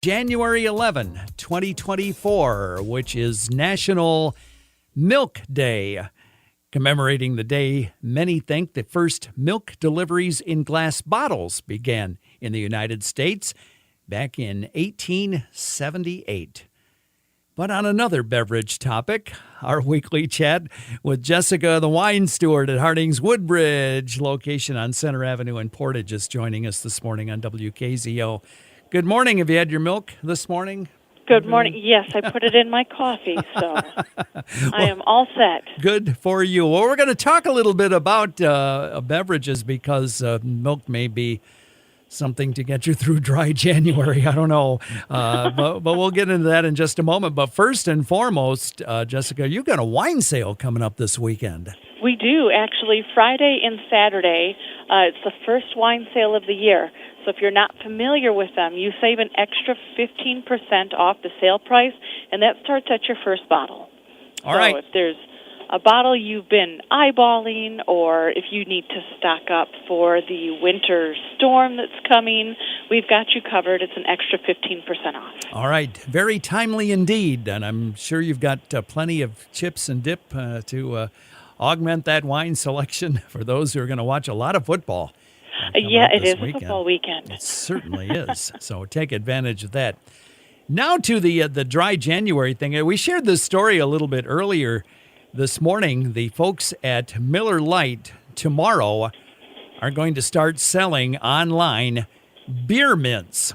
January 11, 2024, which is National Milk Day, commemorating the day many think the first milk deliveries in glass bottles began in the United States back in 1878. But on another beverage topic, our weekly chat with Jessica, the wine steward at Harding's Woodbridge, location on Center Avenue in Portage, is joining us this morning on WKZO. Good morning. Have you had your milk this morning? Good morning. Yes, I put it in my coffee, so I am all set. Good for you. Well, we're going to talk a little bit about beverages because milk may be something to get you through dry January. I don't know, but we'll get into that in just a moment. But first and foremost, Jessica, you've got a wine sale coming up this weekend. We do, actually. Friday and Saturday, it's the first wine sale of the year. So if you're not familiar with them, you save an extra 15% off the sale price, and that starts at your first bottle. All right. So if there's a bottle you've been eyeballing, or if you need to stock up for the winter storm that's coming, we've got you covered. It's an extra 15% off. All right. Very timely indeed, and I'm sure you've got plenty of chips and dip to augment that wine selection for those who are going to watch a lot of football. Yeah, it is a football weekend. It certainly is. So take advantage of that. Now to the dry January thing. We shared this story a little bit earlier this morning. The folks at Miller Lite tomorrow are going to start selling online beer mints.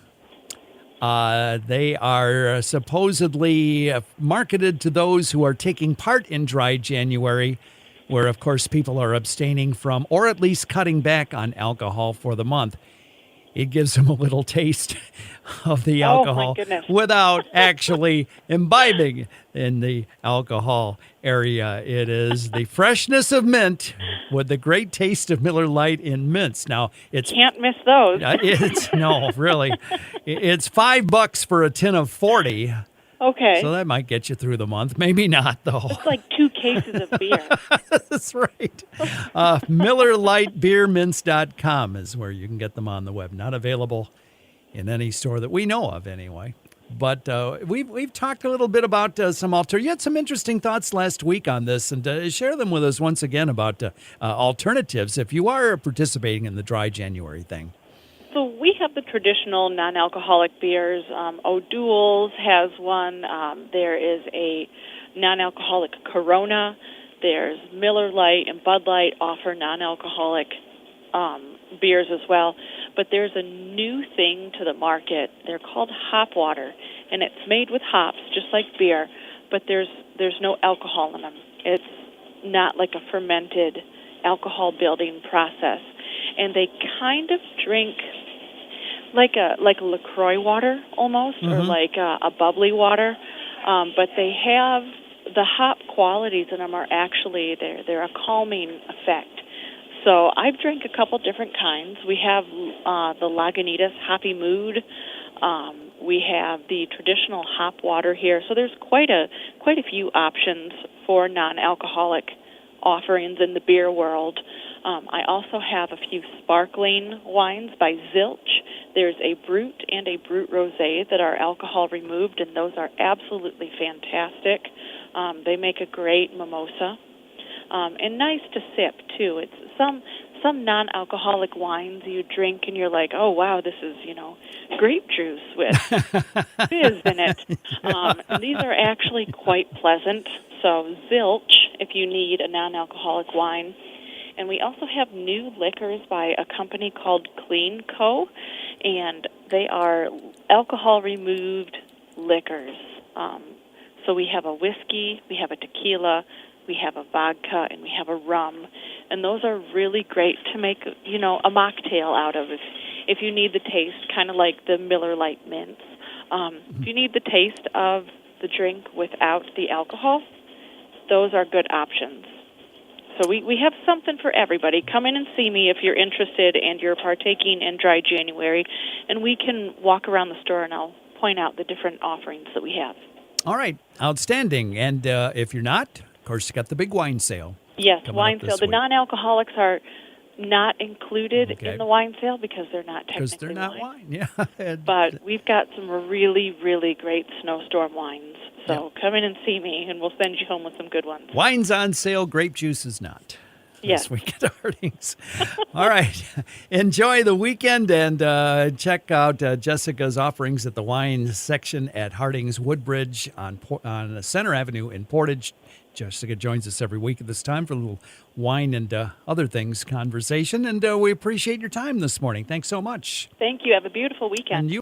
They are supposedly marketed to those who are taking part in dry January, where, of course, people are abstaining from or at least cutting back on alcohol for the month. It gives them a little taste of the alcohol without actually imbibing in the alcohol area. It is the freshness of mint with the great taste of Miller Lite in mints. Now, can't miss those. No, really. It's $5 for a tin of 40. Okay. So that might get you through the month. Maybe not, though. It's like 2 cases of beer. That's right. MillerLiteBeerMints.com is where you can get them on the web. Not available in any store that we know of, anyway. But we've talked a little bit about some alternatives. You had some interesting thoughts last week on this, and share them with us once again about alternatives if you are participating in the dry January thing. So we have the traditional non-alcoholic beers. O'Doul's has one. There is a non-alcoholic Corona. There's Miller Lite and Bud Light offer non-alcoholic beers as well. But there's a new thing to the market. They're called hop water, and it's made with hops, just like beer, but there's no alcohol in them. It's not like a fermented alcohol-building process. And they kind of drink like a LaCroix water almost, or like a bubbly water, but they have the hop qualities in them are actually they're a calming effect. So I've drank a couple different kinds. We have the Lagunitas Hoppy Mood. We have the traditional hop water here. So there's quite a few options for non-alcoholic offerings in the beer world. I also have a few sparkling wines by Zilch. There's a Brut and a Brut Rosé that are alcohol removed, and those are absolutely fantastic. They make a great mimosa, and nice to sip too. It's some non-alcoholic wines you drink and you're like, oh wow, this is grape juice with fizz in it. These are actually quite pleasant. So Zilch, if you need a non-alcoholic wine. And we also have new liquors by a company called Clean Co., and they are alcohol-removed liquors. So we have a whiskey, we have a tequila, we have a vodka, and we have a rum. And those are really great to make, a mocktail out of if you need the taste, kind of like the Miller Lite mints. If you need the taste of the drink without the alcohol, those are good options. So we have something for everybody. Come in and see me if you're interested and you're partaking in dry January, and we can walk around the store and I'll point out the different offerings that we have. All right. Outstanding. And if you're not, of course, you got the big wine sale. Yes, wine sale. The non-alcoholics are not included Okay. in the wine sale because they're not Because technically they're not wine. Yeah. But we've got some really, really great snowstorm wines. So come in and see me, and we'll send you home with some good ones. Wine's on sale, grape juice is not. Yes. This week at Harding's. All right. Enjoy the weekend and check out Jessica's offerings at the wine section at Harding's Woodbridge on Center Avenue in Portage. Jessica joins us every week at this time for a little wine and other things conversation. And we appreciate your time this morning. Thanks so much. Thank you. Have a beautiful weekend. And you